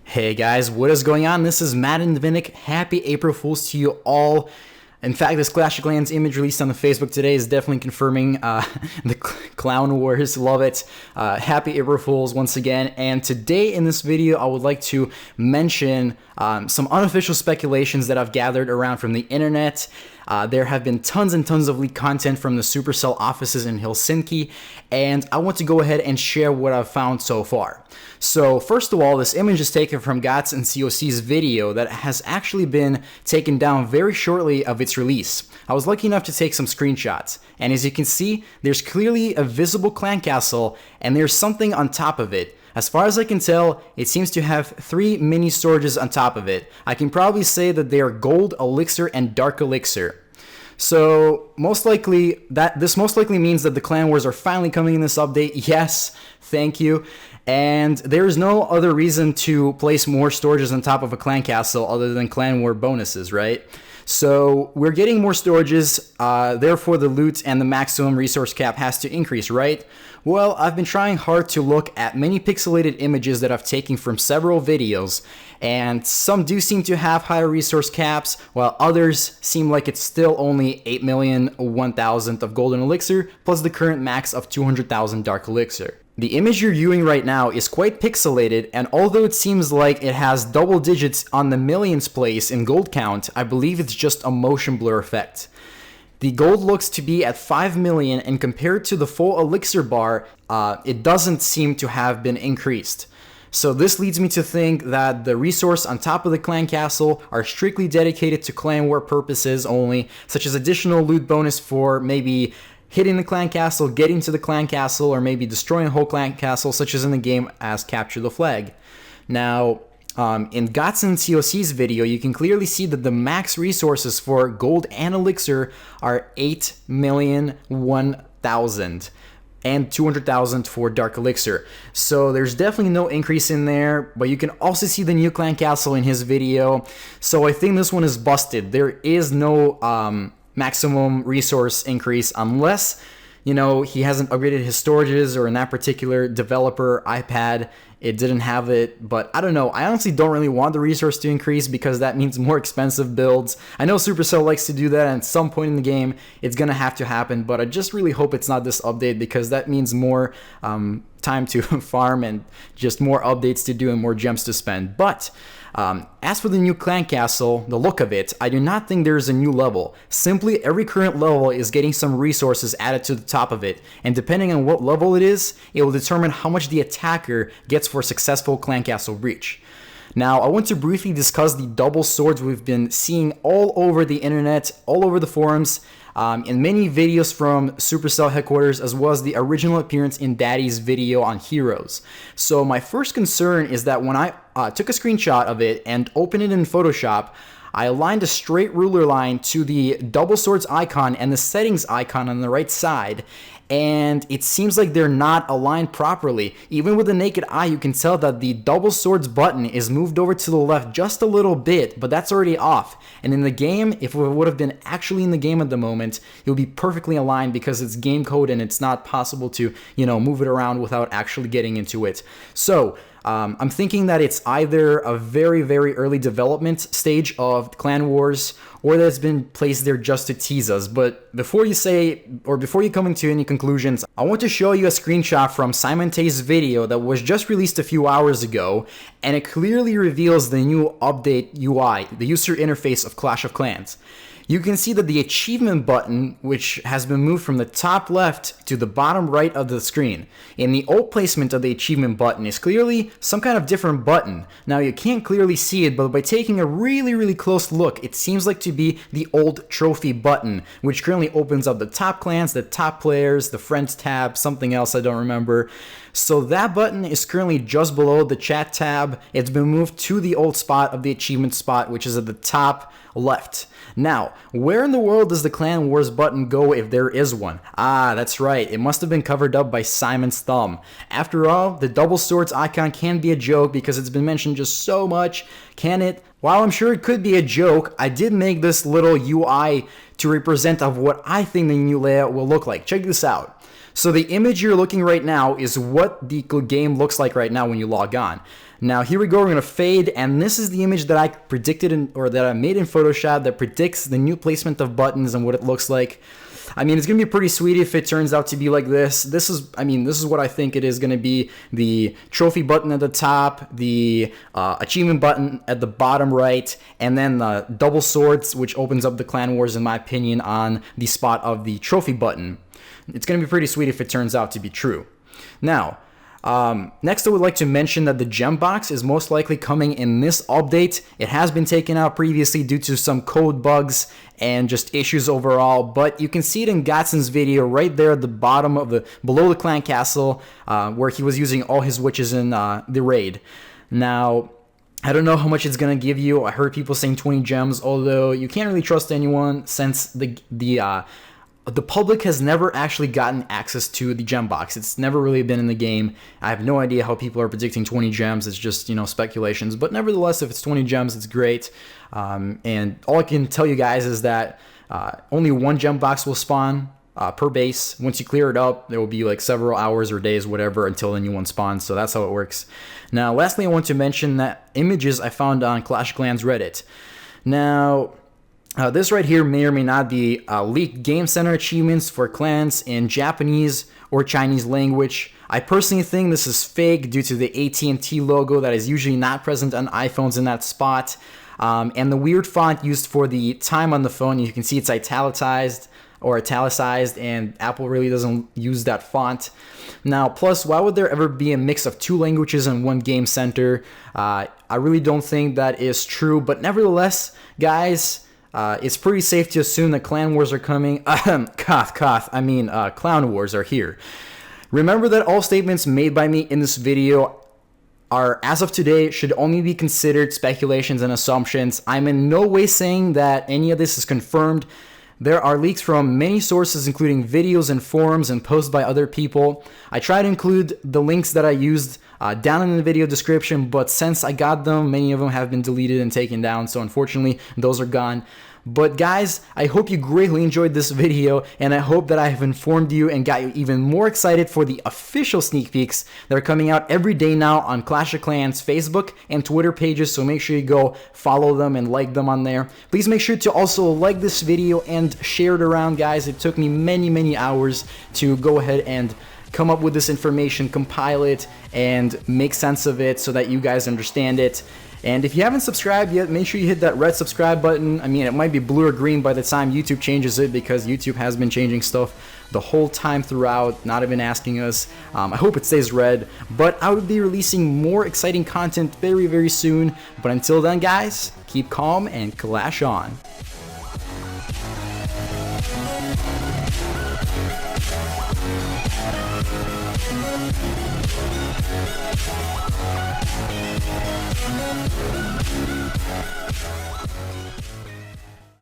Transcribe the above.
Hey guys, what is going on? This is MaddenDvinik. Happy April Fools to you all. In fact, this Clash of Clans image released on the Facebook today is definitely confirming the Clown Wars. Love it. Happy April Fools once again. And today in this video, I would like to mention some unofficial speculations that I've gathered around from the internet. There have been tons and tons of leaked content from the Supercell offices in Helsinki, and I want to go ahead and share what I've found so far. So first of all, this image is taken from Gots and COC's video that has actually been taken down very shortly of its release. I was lucky enough to take some screenshots, and as you can see, there's clearly a visible clan castle, and there's something on top of it. As far as I can tell, it seems to have 3 mini storages on top of it. I can probably say that they are Gold, Elixir, and Dark Elixir. So this most likely means that the Clan Wars are finally coming in this update. Yes, thank you. And there is no other reason to place more storages on top of a clan castle other than Clan War bonuses, right? So we're getting more storages, therefore the loot and the maximum resource cap has to increase, right? Well, I've been trying hard to look at many pixelated images that I've taken from several videos, and some do seem to have higher resource caps, while others seem like it's still only 8,001,000 of golden elixir, plus the current max of 200,000 dark elixir. The image you're viewing right now is quite pixelated, and although it seems like it has double digits on the millions place in gold count, I believe it's just a motion blur effect. The gold looks to be at 5 million, and compared to the full elixir bar, it doesn't seem to have been increased. So this leads me to think that the resource on top of the clan castle are strictly dedicated to clan war purposes only, such as additional loot bonus for maybe hitting the clan castle, getting to the clan castle, or maybe destroying a whole clan castle, such as in the game as Capture the Flag. Now, in Gots and COC's video, you can clearly see that the max resources for gold and elixir are 8,001,000 and 200,000 for dark elixir. So there's definitely no increase in there, but you can also see the new clan castle in his video. So I think this one is busted. There is no maximum resource increase unless, you know, he hasn't upgraded his storages, or in that particular developer iPad it didn't have it. But I don't know, I honestly don't really want the resource to increase because that means more expensive builds. I know Supercell likes to do that, and at some point in the game it's gonna have to happen, but I just really hope it's not this update, because that means more time to farm and just more updates to do and more gems to spend. But as for the new clan castle, the look of it, I do not think there is a new level. Simply every current level is getting some resources added to the top of it, and depending on what level it is, it will determine how much the attacker gets for a successful clan castle breach. Now, I want to briefly discuss the double swords we've been seeing all over the internet, all over the forums, in many videos from Supercell headquarters, as well as the original appearance in Daddy's video on Heroes. So my first concern is that when I took a screenshot of it and opened it in Photoshop, I aligned a straight ruler line to the double swords icon and the settings icon on the right side, and it seems like they're not aligned properly. Even with the naked eye, you can tell that the double swords button is moved over to the left just a little bit, but that's already off. And in the game, if it would have been actually in the game at the moment, it would be perfectly aligned because it's game code and it's not possible to, you know, move it around without actually getting into it. So I'm thinking that it's either a very, very early development stage of Clan Wars, or that it's been placed there just to tease us. But before you coming to any conclusions, I want to show you a screenshot from Simon Tay's video that was just released a few hours ago, and it clearly reveals the new update UI, the user interface of Clash of Clans. You can see that the achievement button, which has been moved from the top left to the bottom right of the screen, in the old placement of the achievement button is clearly some kind of different button. Now you can't clearly see it, but by taking a really close look, it seems like to be the old trophy button, which currently opens up the top clans, the top players, the friends tab, something else I don't remember. So that button is currently just below the chat tab. It's been moved to the old spot of the achievement spot, which is at the top left. Now, where in the world does the Clan Wars button go if there is one? Ah, that's right, it must have been covered up by Simon's thumb. After all, the double swords icon can be a joke because it's been mentioned just so much. Can it? While I'm sure it could be a joke, I did make this little UI to represent of what I think the new layout will look like. Check this out. So the image you're looking right now is what the game looks like right now when you log on. Now here we go, we're gonna fade, and this is the image that I predicted or that I made in Photoshop that predicts the new placement of buttons and what it looks like. I mean, it's gonna be pretty sweet if it turns out to be like this. This is what I think it is gonna be: the trophy button at the top, the achievement button at the bottom right, and then the double swords, which opens up the clan wars, in my opinion, on the spot of the trophy button. It's gonna be pretty sweet if it turns out to be true. Now, next I would like to mention that the gem box is most likely coming in this update. It has been taken out previously due to some code bugs and just issues overall, but you can see it in Gotson's video right there at the bottom of below the clan castle, where he was using all his witches in the raid. Now, I don't know how much it's gonna give you. I heard people saying 20 gems, although you can't really trust anyone since the public has never actually gotten access to the gem box. It's never really been in the game. I have no idea how people are predicting 20 gems. It's just, speculations. But nevertheless, if it's 20 gems, it's great. And all I can tell you guys is that only one gem box will spawn per base. Once you clear it up, there will be like several hours or days, whatever, until the new one spawns. So that's how it works. Now, lastly, I want to mention that images I found on Clash of Clans Reddit. Now, this right here may or may not be leaked Game Center achievements for clans in Japanese or Chinese language. I personally think this is fake due to the AT&T logo that is usually not present on iPhones in that spot. And the weird font used for the time on the phone, you can see it's italicized, and Apple really doesn't use that font. Now, plus, why would there ever be a mix of two languages in one Game Center? I really don't think that is true, but nevertheless, guys, it's pretty safe to assume that clan wars are coming. Clown wars are here. Remember that all statements made by me in this video are, as of today, should only be considered speculations and assumptions. I'm in no way saying that any of this is confirmed. There are leaks from many sources, including videos and forums and posts by other people. I try to include the links that I used down in the video description, but since I got them, many of them have been deleted and taken down, so unfortunately, those are gone. But guys, I hope you greatly enjoyed this video, and I hope that I have informed you and got you even more excited for the official sneak peeks that are coming out every day now on Clash of Clans Facebook and Twitter pages, so make sure you go follow them and like them on there. Please make sure to also like this video and share it around, guys. It took me many hours to go ahead and come up with this information, compile it, and make sense of it so that you guys understand it. And if you haven't subscribed yet, make sure you hit that red subscribe button. I mean, it might be blue or green by the time YouTube changes it, because YouTube has been changing stuff the whole time throughout, not even asking us. I hope it stays red, but I will be releasing more exciting content very soon. But until then, guys, keep calm and clash on.